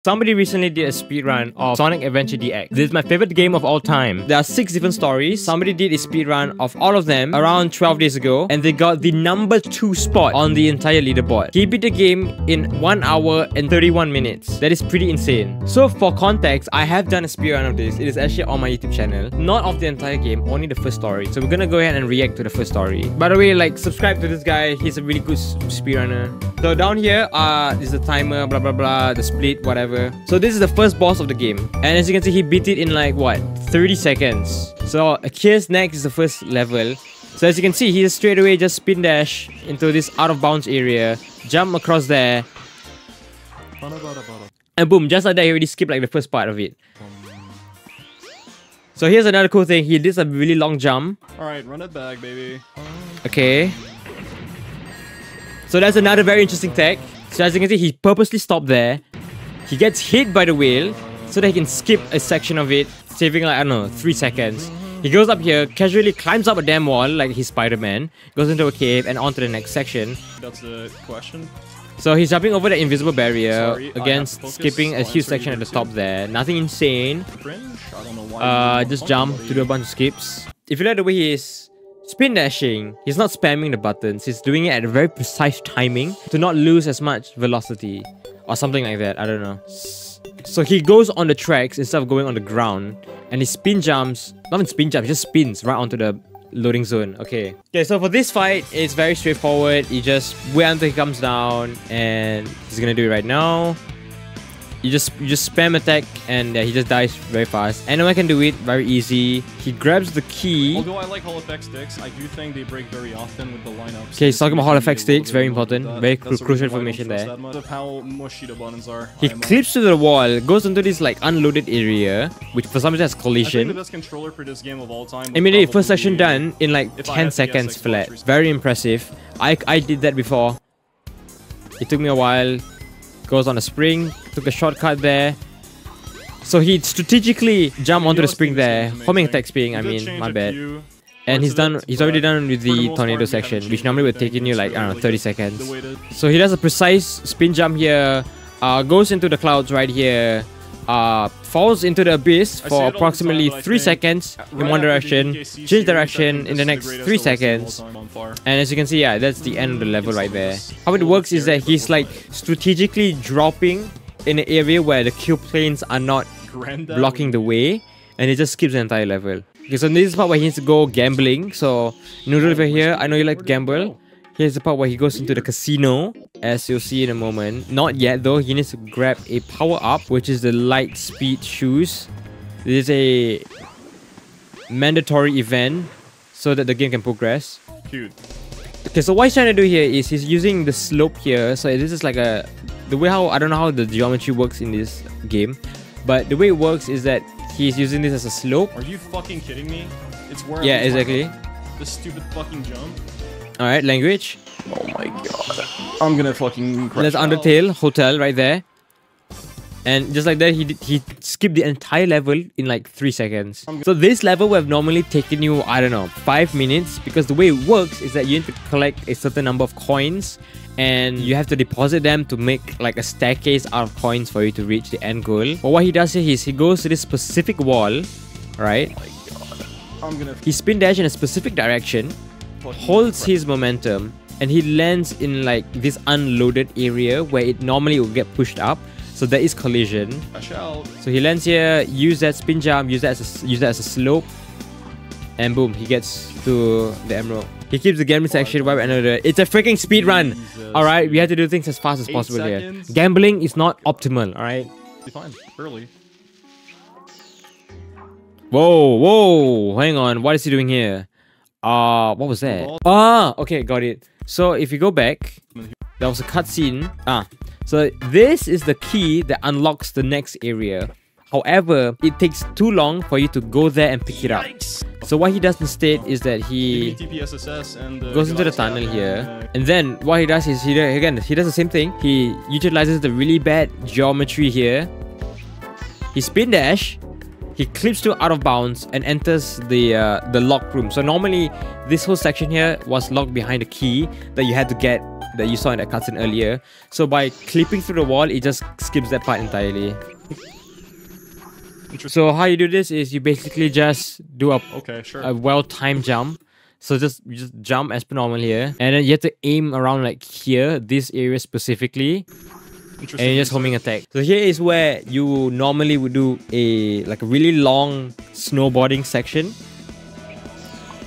Somebody recently did a speedrun of Sonic Adventure DX. This is my favorite game of all time. There are 6 different stories. Somebody did a speedrun of all of them around 12 days ago, and they got the number 2 spot on the entire leaderboard. He beat the game in 1 hour and 31 minutes. That is pretty insane. So for context, I have done a speedrun of this. It is actually on my YouTube channel. Not of the entire game, only the first story. So we're gonna go ahead and react to the first story. By the way, like, subscribe to this guy. He's a really good speedrunner. So down here is the timer, blah blah blah, the split, whatever. So this is the first boss of the game, and as you can see, he beat it in like what, 30 seconds. So here's next is the first level. So as you can see, he just straight away just spin dash into this out of bounds area, jump across there, and boom, just like that, he already skipped like the first part of it. So here's another cool thing. He did a really long jump. Alright, run it back, baby. Okay. So that's another very interesting tech. So as you can see, he purposely stopped there. He gets hit by the whale so that he can skip a section of it, saving like, I don't know, 3 seconds. He goes up here, casually climbs up a damn wall like he's Spider-Man, goes into a cave and onto the next section. That's the question. So he's jumping over the invisible barrier, against skipping a huge section at the top there. Nothing insane. I don't know why just jump to do a bunch of skips. If you like the way he is spin dashing, he's not spamming the buttons, he's doing it at a very precise timing to not lose as much velocity. Or something like that, I don't know. So he goes on the tracks instead of going on the ground. And he spin jumps, not even spin jumps, he just spins right onto the loading zone. Okay, so for this fight, it's very straightforward. You just wait until he comes down, and he's gonna do it right now. You just spam attack, and he just dies very fast. Anyone can do it, very easy. He grabs the key. Although I like Hall effect sticks, I do think they break very often with the lineups. Okay, he's talking about Hall effect sticks, very important, very crucial information there. Of how mushy the buttons are. He clips to the wall, goes into this like unloaded area, which for some reason has collision. I think the best controller for this game of all time. Immediately, first section done in like 10 seconds flat. Very impressive. I did that before. It took me a while. Goes on a spring, took a shortcut there. So he strategically jumped onto the spring there. Homing attack spring, I mean, my bad. And he's already done with the tornado section, which normally would take you like, I don't know, 30 seconds. So he does a precise spin jump here, goes into the clouds right here, falls into the abyss for approximately 3 seconds in one direction, change direction in the next 3 seconds. And as you can see, yeah, that's the end of the level right there. How it works is that he's like strategically dropping in an area where the kill planes are not blocking the way, and he just skips the entire level. Okay, so this is the part where he needs to go gambling. So Noodle over here, I know you like to gamble. Here's the part where he goes into the casino, as you'll see in a moment. Not yet though, he needs to grab a power-up, which is the light speed shoes. This is a mandatory event so that the game can progress. Cute. Okay, so what he's trying to do here is he's using the slope here. So this is like the way how, I don't know how the geometry works in this game, but the way it works is that he's using this as a slope. Are you fucking kidding me? It's where yeah, exactly. This stupid fucking jump. Alright, language. Oh my god. I'm gonna fucking crash. That's Undertale Hotel right there. And just like that, he skipped the entire level in like 3 seconds. So this level would have normally taken you, I don't know, 5 minutes, because the way it works is that you need to collect a certain number of coins and you have to deposit them to make like a staircase out of coins for you to reach the end goal. But what he does here is he goes to this specific wall, right? Oh my god. He spin dash in a specific direction, holds his momentum, and he lands in like this unloaded area where it normally will get pushed up. So there is collision. So he lands here, use that spin jump, use that as a slope, and boom, he gets to the emerald. He keeps the gambling section right another. It's a freaking speed run. Alright, we have to do things as fast as possible here. Gambling is not optimal, alright? Fine, early. Whoa, hang on, what is he doing here? What was that? Okay, got it. So if you go back, there was a cutscene. So this is the key that unlocks the next area. However, it takes too long for you to go there and pick it up. So what he does instead is that he goes into the tunnel here, and then what he does is he does the same thing. He utilizes the really bad geometry here. He spin dash. He clips to out of bounds and enters the locked room. So normally this whole section here was locked behind a key that you had to get that you saw in that cutscene earlier. So by clipping through the wall, it just skips that part entirely. So how you do this is you basically just do a well-timed jump. So you just jump as per normal here, and then you have to aim around like here, this area specifically, and you're just homing attack. So here is where you normally would do a really long snowboarding section,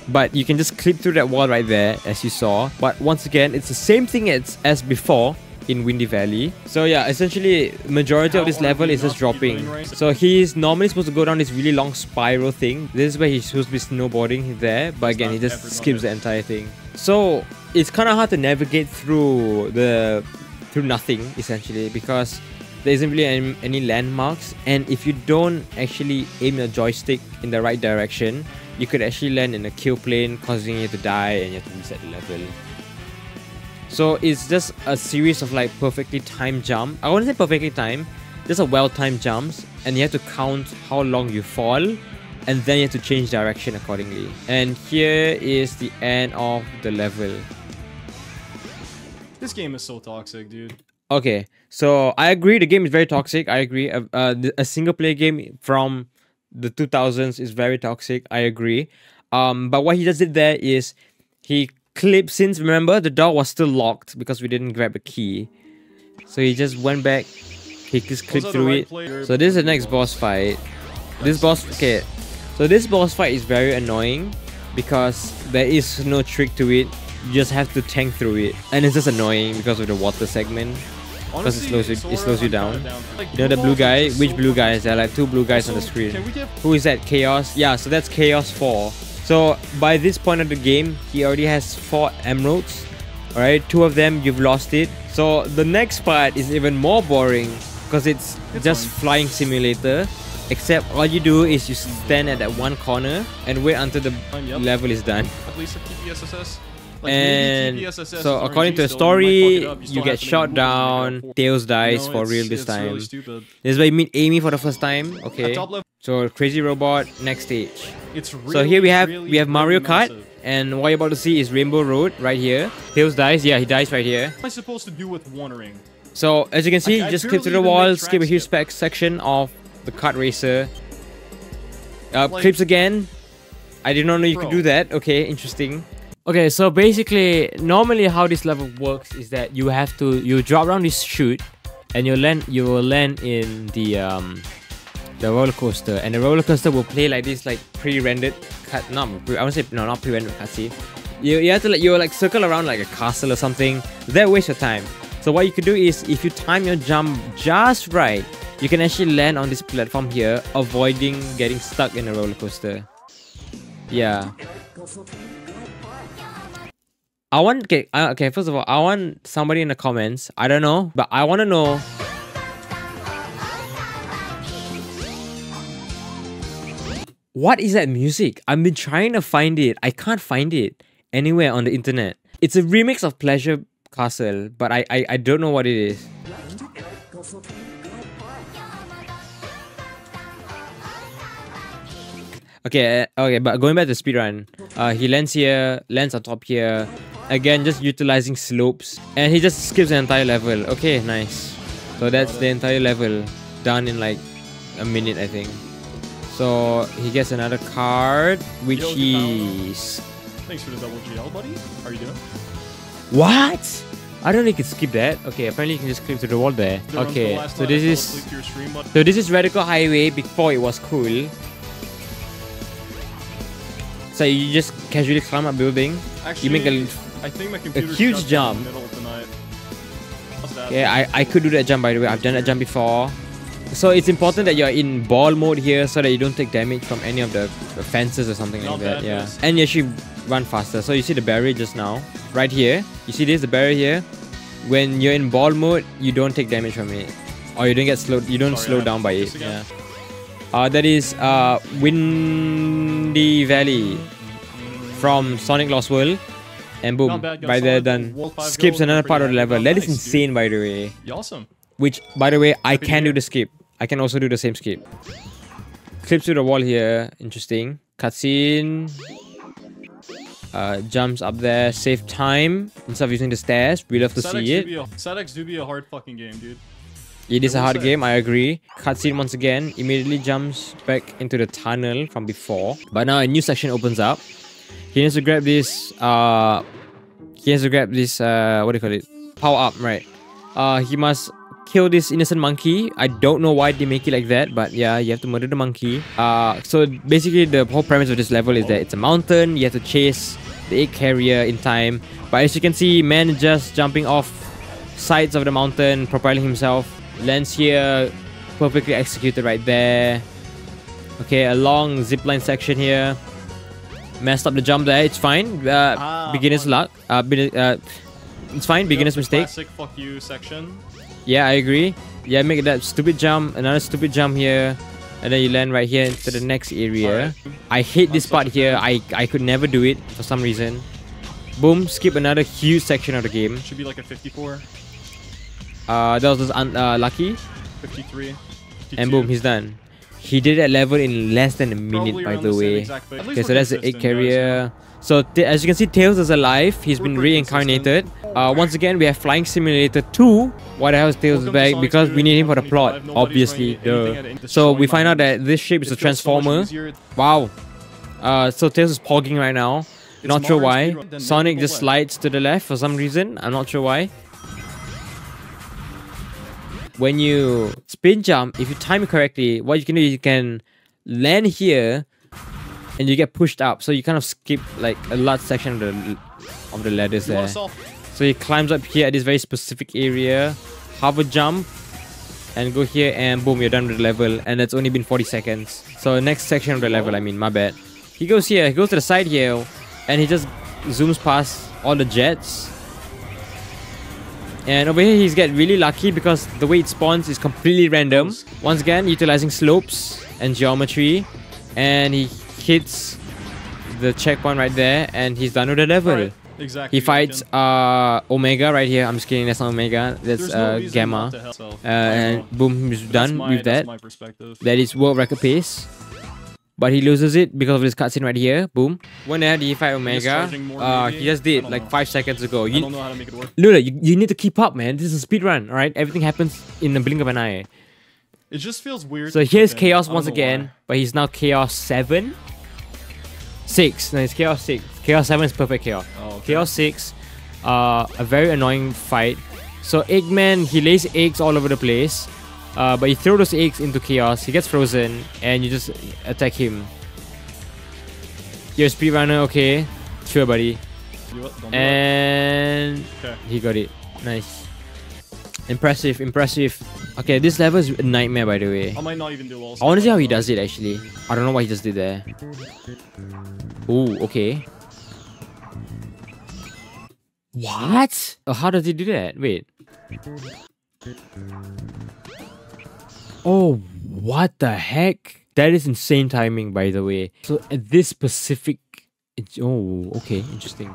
but you can just clip through that wall right there as you saw. But once again, it's the same thing as before in Windy Valley. So yeah, essentially majority of this level is just dropping. So he's normally supposed to go down this really long spiral thing. This is where he's supposed to be snowboarding there, but again he just skips the entire thing. So it's kind of hard to navigate through nothing essentially, because there isn't really any landmarks, and if you don't actually aim your joystick in the right direction, you could actually land in a kill plane, causing you to die and you have to reset the level. So it's just a series of like perfectly timed jumps. I wouldn't say perfectly timed, just a well-timed jumps, and you have to count how long you fall, and then you have to change direction accordingly. And here is the end of the level. This game is so toxic, dude. Okay, so I agree, the game is very toxic. I agree. A single-player game from the 2000s is very toxic. I agree. But what he just did there is he clipped, since remember the door was still locked because we didn't grab the key. So he just went back, he just clipped through it. So this is the next boss fight. This boss fight is very annoying because there is no trick to it. You just have to tank through it, and it's just annoying because of the water segment. Because it slows you down. You know the blue guy? Which blue guys? There are like two blue guys on the screen. Who is that? Chaos? Yeah, so that's Chaos 4. So by this point of the game, he already has 4 emeralds. Alright, 2 of them you've lost it. So the next part is even more boring because it's just flying simulator. Except all you do is you stand at that one corner and wait until the level is done. At least a PPSSS. And so according to the story, you get shot down. Tails dies for real this time. This is where you meet Amy for the first time. Okay. So crazy robot, next stage. So here we have Mario Kart, and what you're about to see is Rainbow Road right here. Tails dies. Yeah, he dies right here. What am I supposed to do with wandering? So as you can see, just skip through the wall, skip a huge section of the kart racer. Clips again. I did not know you could do that. Okay, interesting. Okay, so basically, normally how this level works is that you drop down this chute, and you will land in the roller coaster, and the roller coaster will play like this, like pre-rendered cut. Not pre-rendered cutscene. You have to circle around like a castle or something. That wastes your time. So what you could do is, if you time your jump just right, you can actually land on this platform here, avoiding getting stuck in a roller coaster. Yeah. Okay, first of all, I want somebody in the comments, I don't know, but I want to know, what is that music? I've been trying to find it. I can't find it anywhere on the internet. It's a remix of Pleasure Castle, but I don't know what it is. Okay, but going back to speedrun, he lands here, lands on top here. Again, just utilizing slopes, and he just skips the entire level. Okay, nice. So that's the entire level done in like a minute, I think. So he gets another card, which is... Thanks for the double GL, buddy. How are you doing? What? I don't think you can skip that. Okay, apparently you can just clip through the wall there. Okay, so this is Radical Highway before it was cool. So you just casually climb a building. Actually, you make a huge jump. Okay, I could do that jump, by the way. I've done that jump before. So it's important that you're in ball mode here so that you don't take damage from any of the fences or something like that. Yeah, and you actually run faster. So you see the barrier just now, right here. You see this, the barrier here. When you're in ball mode, you don't take damage from it, or you don't get slowed. You don't slow down by it. Yeah. That is Windy Valley from Sonic Lost World, and boom, by there done. Skips another part of the level. That is insane, by the way. Awesome. Which, by the way, I can do the skip. I can also do the same skip. Clips to the wall here. Interesting. Cutscene. Jumps up there, save time instead of using the stairs. We love to see it. StatX do be a hard fucking game, dude. It is a hard game, I agree. Cutscene once again, immediately jumps back into the tunnel from before. But now a new section opens up. He needs to grab this, what do you call it? Power up, right? He must kill this innocent monkey. I don't know why they make it like that, but yeah, you have to murder the monkey. So basically the whole premise of this level is that it's a mountain. You have to chase the egg carrier in time. But as you can see, man just jumping off sides of the mountain, propelling himself. Lands here, perfectly executed right there. Okay, a long zipline section here. Messed up the jump there, it's fine. Beginner's luck. It's fine, beginner's mistake. Classic fuck you section. Yeah, I agree. Yeah, make that stupid jump, another stupid jump here. And then you land right here into the next area. Right. I hate this part here. I could never do it for some reason. Boom, skip another huge section of the game. Should be like a 54. That was just lucky. 53. 52. And boom, he's done. He did that level in less than a minute, by the way. Okay, so that's the egg carrier. So as you can see, Tails is alive. He's been reincarnated. Once again, we have Flying Simulator 2. Why the hell is Tails back? Because we need him for the plot, obviously. So we find out that this ship is a transformer. Wow. So Tails is pogging right now. Not sure why. Sonic just slides to the left for some reason. I'm not sure why. When you spin jump, if you time it correctly, what you can do is you can land here and you get pushed up. So you kind of skip like a large section of the ladders there. So he climbs up here at this very specific area, hover jump, and go here and boom, you're done with the level. And it's only been 40 seconds. So next section of the level, I mean, my bad. He goes here, he goes to the side here, and he just zooms past all the jets. And over here, he's get really lucky because the way it spawns is completely random. Once again, utilizing slopes and geometry. And he hits the checkpoint right there. And he's done with the level. Right. Exactly. He fights Omega right here. I'm just kidding, that's not Omega. That's Gamma. And boom, he's done with that. That is world record pace. But he loses it because of this cutscene right here. Boom. When did he fight Omega? He just did like 5 seconds ago. I don't know how to make it work. Lula, you need to keep up, man. This is a speedrun, alright? Everything happens in the blink of an eye. It just feels weird. So here's Chaos once again, but he's now Chaos 7. 6. No, it's Chaos 6. Chaos 7 is perfect Chaos. Oh, okay. Chaos 6. A very annoying fight. So Eggman, he lays eggs all over the place. But you throw those eggs into Chaos, he gets frozen, and you just attack him. You're a speedrunner, okay. Sure, buddy. And he got it. Nice. Impressive, impressive. Okay, this level is a nightmare, by the way. I might not even do all. I want to see how he does it, actually. I don't know what he just did there. Ooh, okay. What? How does he do that? Wait. Oh, what the heck? That is insane timing, by the way. So at this specific... Oh, okay, interesting.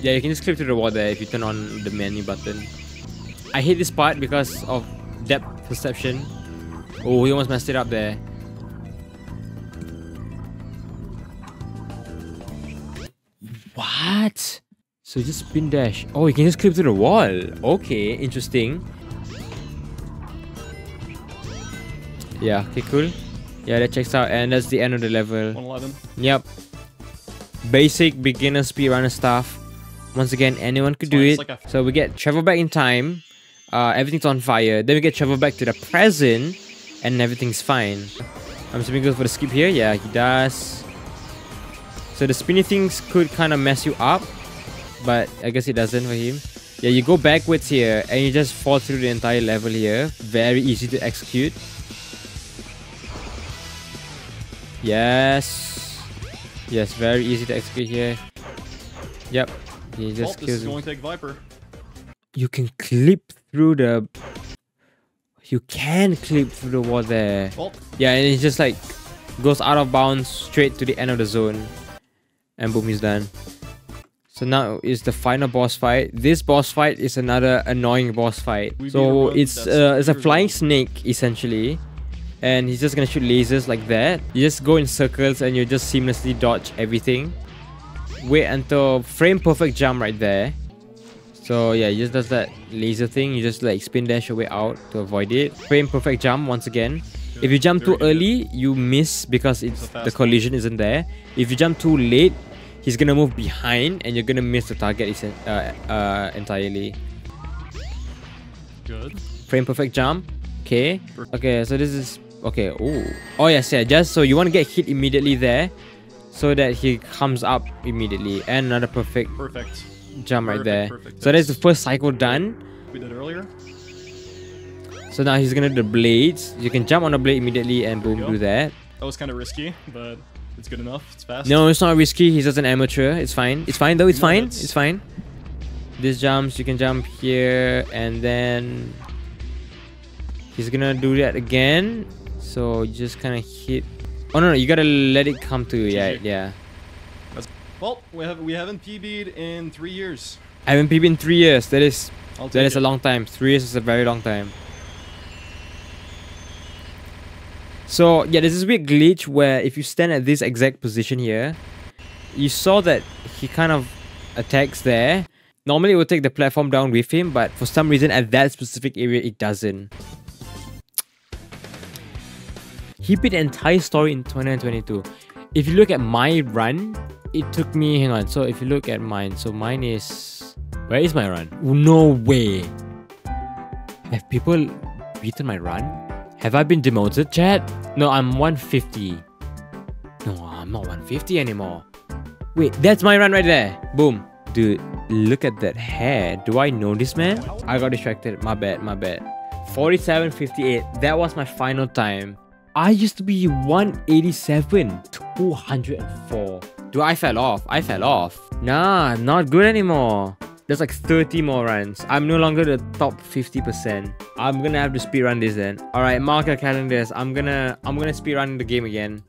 Yeah, you can just click to the wall there if you turn on the menu button. I hate this part because of depth perception. Oh, he almost messed it up there. What? So just spin dash. Oh, you can just clip to the wall. Okay, interesting. Yeah, okay, cool. Yeah, that checks out. And that's the end of the level. 111. Yep. Basic beginner speedrunner stuff. Once again, anyone could do it. Like so we get travel back in time. Everything's on fire. Then we get travel back to the present. And everything's fine. I'm assuming he goes for the skip here. Yeah, he does. So the spinny things could kind of mess you up. But I guess it doesn't for him. Yeah, you go backwards here. And you just fall through the entire level here. Very easy to execute. Yes. Yes, very easy to execute here. Yep. He just kills him. Going to take Viper. You can clip through the... You can clip through the wall there. Yeah, and it just like goes out of bounds straight to the end of the zone. And boom, he's done. So now is the final boss fight. This boss fight is another annoying boss fight. So it's a flying snake essentially. and he's just gonna shoot lasers like that. You just go in circles and you just seamlessly dodge everything. Wait until frame perfect jump right there. So yeah, he just does that laser thing. You just like spin dash your way out to avoid it. Frame perfect jump once again. Good. If you jump Very too early, you miss because it's the collision one. isn't there. If you jump too late, he's gonna move behind and you're gonna miss the target entirely. Good. Frame perfect jump. Okay. Okay, so this is okay. Oh yes, yeah. Just so you want to get hit immediately there, so that he comes up immediately, and another perfect jump right there. So that's the first cycle done. We did earlier. So now he's gonna do the blades. You can jump on the blade immediately and boom, do that. That was kind of risky, but it's good enough. It's fast. No, it's not risky. He's just an amateur. It's fine. It's fine though. It's fine. It's fine. These jumps, you can jump here and then he's gonna do that again. So you just kind of hit. Oh no, you gotta let it come to you. Yeah. Well, we haven't PB'd in 3 years. I haven't PB'd in 3 years. That is a a long time. 3 years is a very long time. So yeah, there's this weird glitch where if you stand at this exact position here, you saw that he kind of attacks there. Normally it would take the platform down with him, but for some reason at that specific area it doesn't. He beat the entire story in 2022. If you look at my run, it took me, hang on, so if you look at mine, so mine is, where is my run? No way. Have people beaten my run? Have I been demoted, chat? No, I'm 150. No, I'm not 150 anymore. Wait, that's my run right there. Boom. Dude, look at that hair. Do I know this man? I got distracted. My bad. 47.58. That was my final time. I used to be 187. 204. Dude, I fell off. Nah, not good anymore. There's like 30 more runs. I'm no longer the top 50%. I'm gonna have to speedrun this then. Alright, mark your calendars. I'm gonna speedrun the game again.